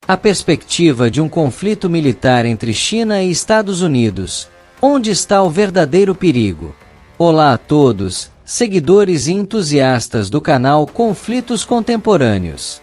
A perspectiva de um conflito militar entre China e Estados Unidos. Onde está o verdadeiro perigo? Olá a todos, seguidores e entusiastas do canal Conflitos Contemporâneos.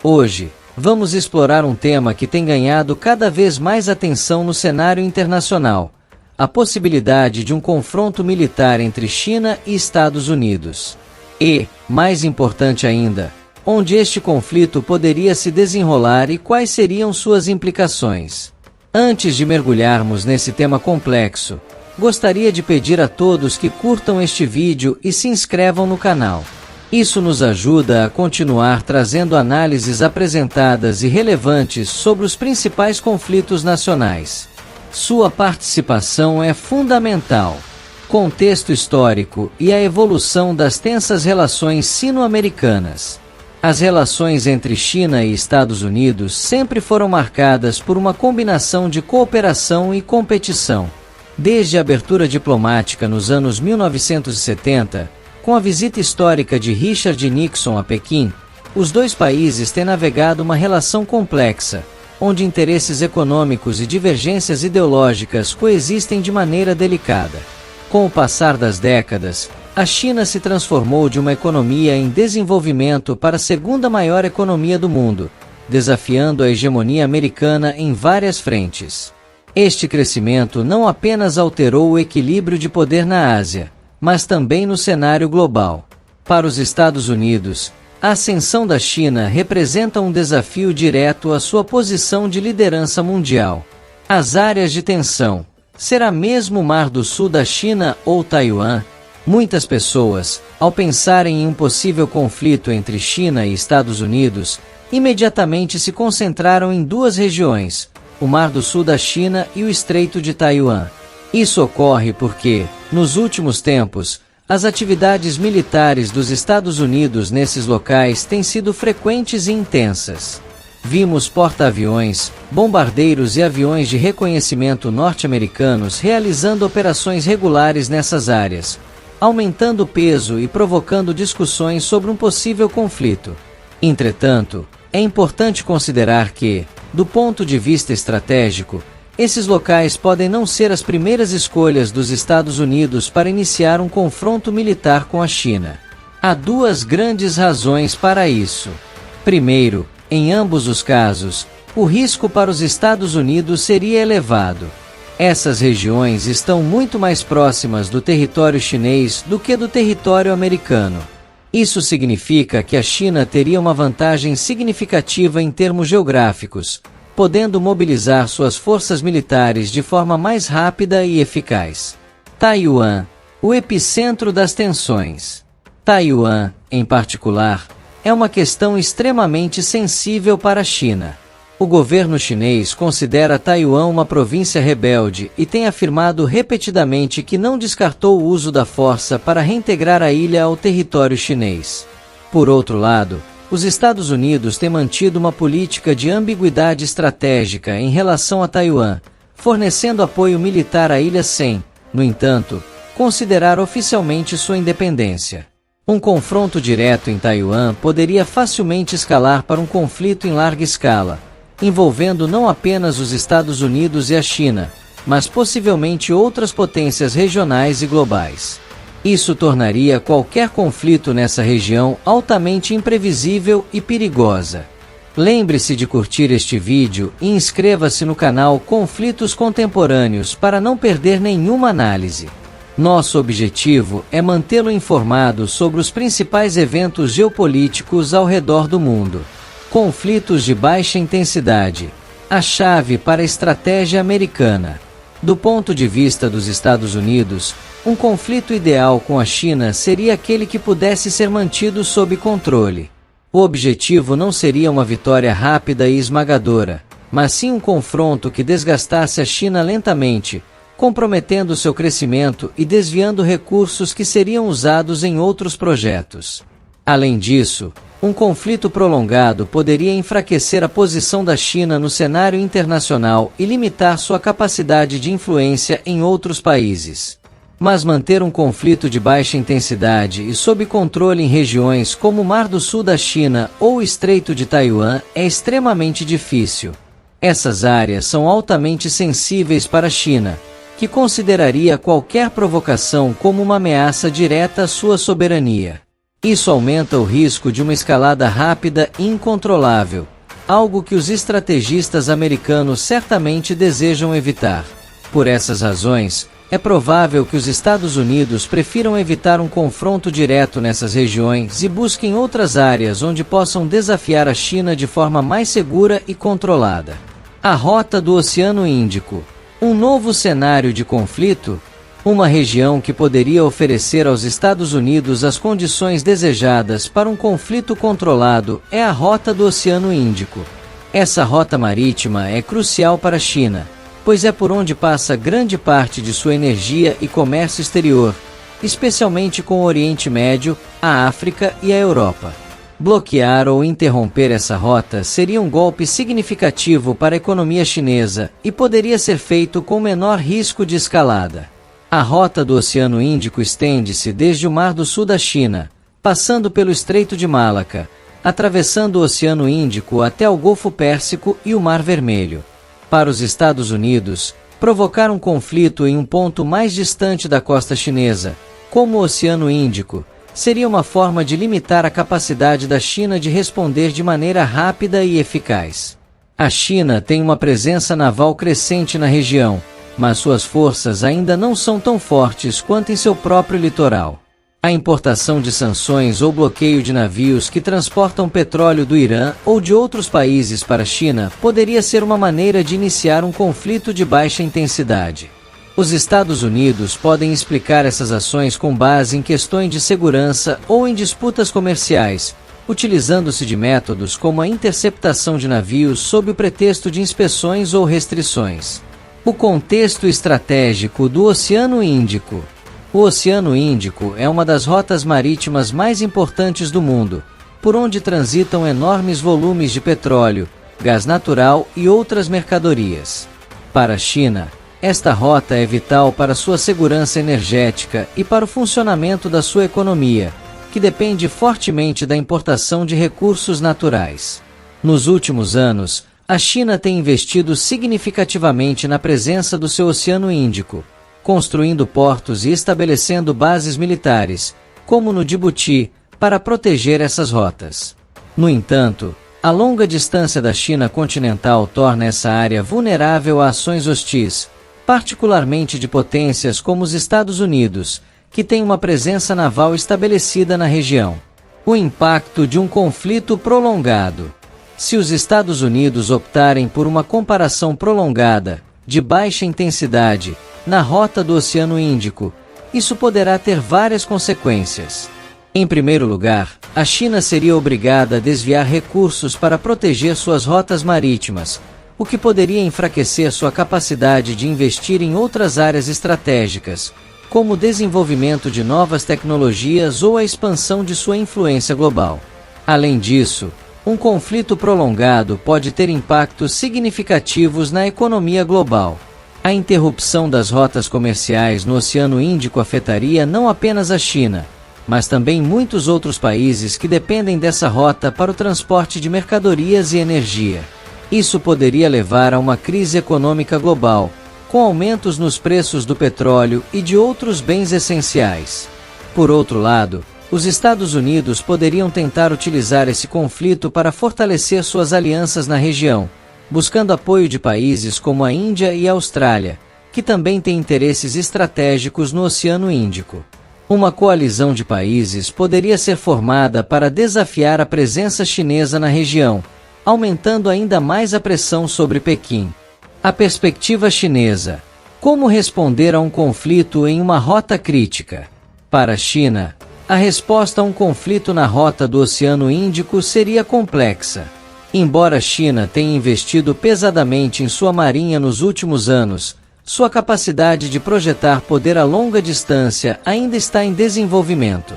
Hoje, vamos explorar um tema que tem ganhado cada vez mais atenção no cenário internacional: a possibilidade de um confronto militar entre China e Estados Unidos. E, mais importante ainda, onde este conflito poderia se desenrolar e quais seriam suas implicações. Antes de mergulharmos nesse tema complexo, gostaria de pedir a todos que curtam este vídeo e se inscrevam no canal. Isso nos ajuda a continuar trazendo análises apresentadas e relevantes sobre os principais conflitos nacionais. Sua participação é fundamental. Contexto histórico e a evolução das tensas relações sino-americanas. As relações entre China e Estados Unidos sempre foram marcadas por uma combinação de cooperação e competição. Desde a abertura diplomática nos anos 1970, com a visita histórica de Richard Nixon a Pequim, os dois países têm navegado uma relação complexa, onde interesses econômicos e divergências ideológicas coexistem de maneira delicada. Com o passar das décadas, a China se transformou de uma economia em desenvolvimento para a segunda maior economia do mundo, desafiando a hegemonia americana em várias frentes. Este crescimento não apenas alterou o equilíbrio de poder na Ásia, mas também no cenário global. Para os Estados Unidos, a ascensão da China representa um desafio direto à sua posição de liderança mundial. As áreas de tensão: será mesmo o Mar do Sul da China ou Taiwan? Muitas pessoas, ao pensarem em um possível conflito entre China e Estados Unidos, imediatamente se concentraram em duas regiões: o Mar do Sul da China e o Estreito de Taiwan. Isso ocorre porque, nos últimos tempos, as atividades militares dos Estados Unidos nesses locais têm sido frequentes e intensas. Vimos porta-aviões, bombardeiros e aviões de reconhecimento norte-americanos realizando operações regulares nessas áreas, aumentando o peso e provocando discussões sobre um possível conflito. Entretanto, é importante considerar que, do ponto de vista estratégico, esses locais podem não ser as primeiras escolhas dos Estados Unidos para iniciar um confronto militar com a China. Há duas grandes razões para isso. Primeiro, em ambos os casos, o risco para os Estados Unidos seria elevado. Essas regiões estão muito mais próximas do território chinês do que do território americano. Isso significa que a China teria uma vantagem significativa em termos geográficos, podendo mobilizar suas forças militares de forma mais rápida e eficaz. Taiwan, o epicentro das tensões. Taiwan, em particular, é uma questão extremamente sensível para a China. O governo chinês considera Taiwan uma província rebelde e tem afirmado repetidamente que não descartou o uso da força para reintegrar a ilha ao território chinês. Por outro lado, os Estados Unidos têm mantido uma política de ambiguidade estratégica em relação a Taiwan, fornecendo apoio militar à ilha sem, no entanto, considerar oficialmente sua independência. Um confronto direto em Taiwan poderia facilmente escalar para um conflito em larga escala, envolvendo não apenas os Estados Unidos e a China, mas possivelmente outras potências regionais e globais. Isso tornaria qualquer conflito nessa região altamente imprevisível e perigosa. Lembre-se de curtir este vídeo e inscreva-se no canal Conflitos Contemporâneos para não perder nenhuma análise. Nosso objetivo é mantê-lo informado sobre os principais eventos geopolíticos ao redor do mundo. Conflitos de baixa intensidade. A chave para a estratégia americana. Do ponto de vista dos Estados Unidos, um conflito ideal com a China seria aquele que pudesse ser mantido sob controle. O objetivo não seria uma vitória rápida e esmagadora, mas sim um confronto que desgastasse a China lentamente, comprometendo seu crescimento e desviando recursos que seriam usados em outros projetos. Além disso, um conflito prolongado poderia enfraquecer a posição da China no cenário internacional e limitar sua capacidade de influência em outros países. Mas manter um conflito de baixa intensidade e sob controle em regiões como o Mar do Sul da China ou o Estreito de Taiwan é extremamente difícil. Essas áreas são altamente sensíveis para a China, que consideraria qualquer provocação como uma ameaça direta à sua soberania. Isso aumenta o risco de uma escalada rápida e incontrolável, algo que os estrategistas americanos certamente desejam evitar. Por essas razões, é provável que os Estados Unidos prefiram evitar um confronto direto nessas regiões e busquem outras áreas onde possam desafiar a China de forma mais segura e controlada. A rota do Oceano Índico. Um novo cenário de conflito? Uma região que poderia oferecer aos Estados Unidos as condições desejadas para um conflito controlado é a rota do Oceano Índico. Essa rota marítima é crucial para a China, pois é por onde passa grande parte de sua energia e comércio exterior, especialmente com o Oriente Médio, a África e a Europa. Bloquear ou interromper essa rota seria um golpe significativo para a economia chinesa e poderia ser feito com menor risco de escalada. A rota do Oceano Índico estende-se desde o Mar do Sul da China, passando pelo Estreito de Malaca, atravessando o Oceano Índico até o Golfo Pérsico e o Mar Vermelho. Para os Estados Unidos, provocar um conflito em um ponto mais distante da costa chinesa, como o Oceano Índico, seria uma forma de limitar a capacidade da China de responder de maneira rápida e eficaz. A China tem uma presença naval crescente na região, mas suas forças ainda não são tão fortes quanto em seu próprio litoral. A importação de sanções ou bloqueio de navios que transportam petróleo do Irã ou de outros países para a China poderia ser uma maneira de iniciar um conflito de baixa intensidade. Os Estados Unidos podem explicar essas ações com base em questões de segurança ou em disputas comerciais, utilizando-se de métodos como a interceptação de navios sob o pretexto de inspeções ou restrições. O contexto estratégico do Oceano Índico. O Oceano Índico é uma das rotas marítimas mais importantes do mundo, por onde transitam enormes volumes de petróleo, gás natural e outras mercadorias. Para a China, esta rota é vital para sua segurança energética e para o funcionamento da sua economia, que depende fortemente da importação de recursos naturais. Nos últimos anos, a China tem investido significativamente na presença do seu Oceano Índico, construindo portos e estabelecendo bases militares, como no Djibouti, para proteger essas rotas. No entanto, a longa distância da China continental torna essa área vulnerável a ações hostis, particularmente de potências como os Estados Unidos, que têm uma presença naval estabelecida na região. O impacto de um conflito prolongado. Se os Estados Unidos optarem por uma comparação prolongada, de baixa intensidade, na rota do Oceano Índico, isso poderá ter várias consequências. Em primeiro lugar, a China seria obrigada a desviar recursos para proteger suas rotas marítimas, o que poderia enfraquecer sua capacidade de investir em outras áreas estratégicas, como o desenvolvimento de novas tecnologias ou a expansão de sua influência global. Além disso, um conflito prolongado pode ter impactos significativos na economia global. A interrupção das rotas comerciais no Oceano Índico afetaria não apenas a China, mas também muitos outros países que dependem dessa rota para o transporte de mercadorias e energia. Isso poderia levar a uma crise econômica global, com aumentos nos preços do petróleo e de outros bens essenciais. Por outro lado, os Estados Unidos poderiam tentar utilizar esse conflito para fortalecer suas alianças na região, buscando apoio de países como a Índia e a Austrália, que também têm interesses estratégicos no Oceano Índico. Uma coalizão de países poderia ser formada para desafiar a presença chinesa na região, aumentando ainda mais a pressão sobre Pequim. A perspectiva chinesa. Como responder a um conflito em uma rota crítica? Para a China, a resposta a um conflito na rota do Oceano Índico seria complexa. Embora a China tenha investido pesadamente em sua marinha nos últimos anos, sua capacidade de projetar poder a longa distância ainda está em desenvolvimento.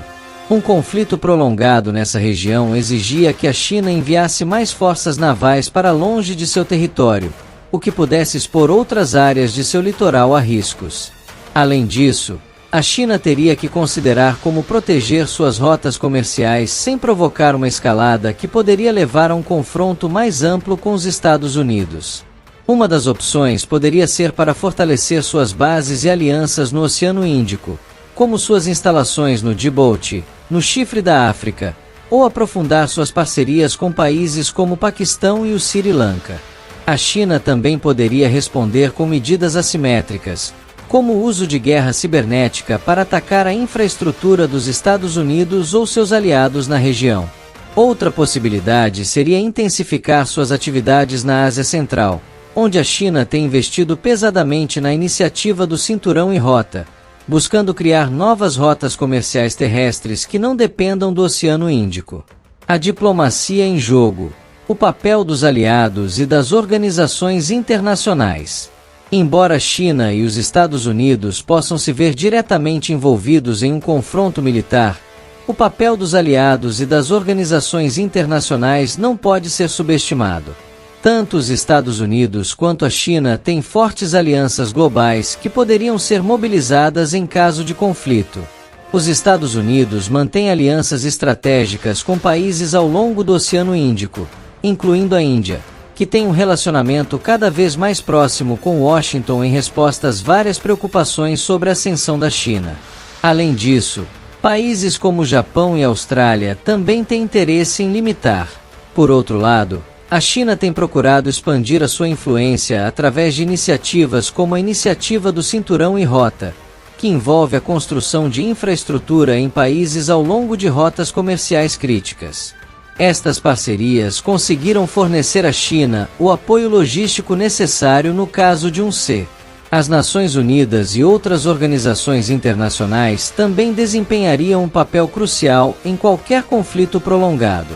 Um conflito prolongado nessa região exigia que a China enviasse mais forças navais para longe de seu território, o que pudesse expor outras áreas de seu litoral a riscos. Além disso, A China teria que considerar como proteger suas rotas comerciais sem provocar uma escalada que poderia levar a um confronto mais amplo com os Estados Unidos. Uma das opções poderia ser para fortalecer suas bases e alianças no Oceano Índico, como suas instalações no Djibouti, no Chifre da África, ou aprofundar suas parcerias com países como o Paquistão e o Sri Lanka. A China também poderia responder com medidas assimétricas, como o uso de guerra cibernética para atacar a infraestrutura dos Estados Unidos ou seus aliados na região. Outra possibilidade seria intensificar suas atividades na Ásia Central, onde a China tem investido pesadamente na iniciativa do Cinturão e Rota, buscando criar novas rotas comerciais terrestres que não dependam do Oceano Índico. A diplomacia em jogo, o papel dos aliados e das organizações internacionais. Embora a China e os Estados Unidos possam se ver diretamente envolvidos em um confronto militar, o papel dos aliados e das organizações internacionais não pode ser subestimado. Tanto os Estados Unidos quanto a China têm fortes alianças globais que poderiam ser mobilizadas em caso de conflito. Os Estados Unidos mantêm alianças estratégicas com países ao longo do Oceano Índico, incluindo a Índia, que tem um relacionamento cada vez mais próximo com Washington em resposta às várias preocupações sobre a ascensão da China. Além disso, países como o Japão e a Austrália também têm interesse em limitar. Por outro lado, a China tem procurado expandir a sua influência através de iniciativas como a Iniciativa do Cinturão e Rota, que envolve a construção de infraestrutura em países ao longo de rotas comerciais críticas. Estas parcerias conseguiram fornecer à China o apoio logístico necessário no caso de um C. As Nações Unidas e outras organizações internacionais também desempenhariam um papel crucial em qualquer conflito prolongado.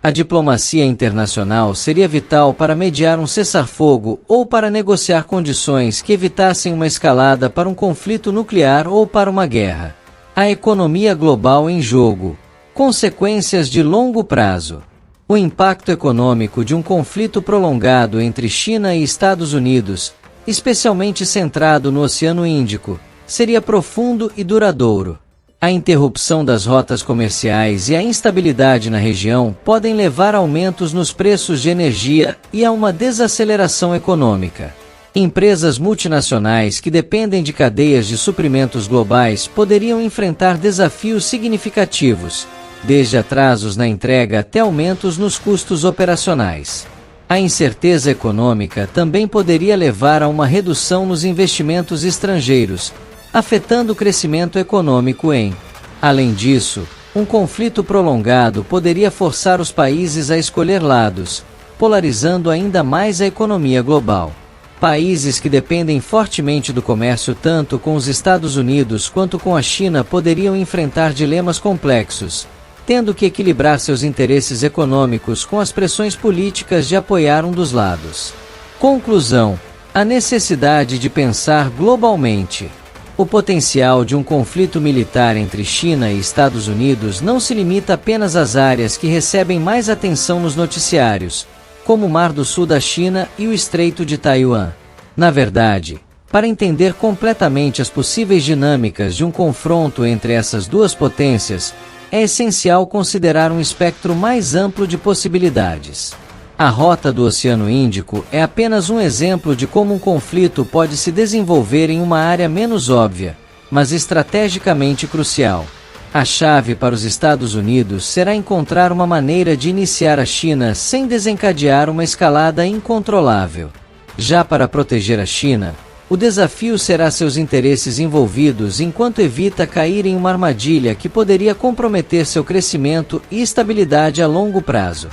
A diplomacia internacional seria vital para mediar um cessar-fogo ou para negociar condições que evitassem uma escalada para um conflito nuclear ou para uma guerra. A economia global em jogo. Consequências de longo prazo. O impacto econômico de um conflito prolongado entre China e Estados Unidos, especialmente centrado no Oceano Índico, seria profundo e duradouro. A interrupção das rotas comerciais e a instabilidade na região podem levar a aumentos nos preços de energia e a uma desaceleração econômica. Empresas multinacionais que dependem de cadeias de suprimentos globais poderiam enfrentar desafios significativos, desde atrasos na entrega até aumentos nos custos operacionais. A incerteza econômica também poderia levar a uma redução nos investimentos estrangeiros, afetando o crescimento econômico em. Além disso, um conflito prolongado poderia forçar os países a escolher lados, polarizando ainda mais a economia global. Países que dependem fortemente do comércio tanto com os Estados Unidos quanto com a China poderiam enfrentar dilemas complexos, tendo que equilibrar seus interesses econômicos com as pressões políticas de apoiar um dos lados. Conclusão: a necessidade de pensar globalmente. O potencial de um conflito militar entre China e Estados Unidos não se limita apenas às áreas que recebem mais atenção nos noticiários, como o Mar do Sul da China e o Estreito de Taiwan. Na verdade, para entender completamente as possíveis dinâmicas de um confronto entre essas duas potências, é essencial considerar um espectro mais amplo de possibilidades. A rota do Oceano Índico é apenas um exemplo de como um conflito pode se desenvolver em uma área menos óbvia, mas estrategicamente crucial. A chave para os Estados Unidos será encontrar uma maneira de iniciar a China sem desencadear uma escalada incontrolável. Já para proteger a China, o desafio será seus interesses envolvidos enquanto evita cair em uma armadilha que poderia comprometer seu crescimento e estabilidade a longo prazo.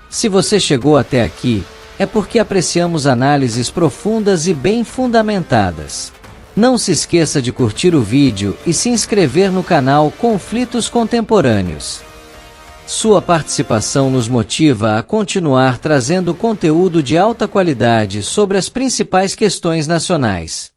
Se você chegou até aqui, é porque apreciamos análises profundas e bem fundamentadas. Não se esqueça de curtir o vídeo e se inscrever no canal Conflitos Contemporâneos. Sua participação nos motiva a continuar trazendo conteúdo de alta qualidade sobre as principais questões nacionais.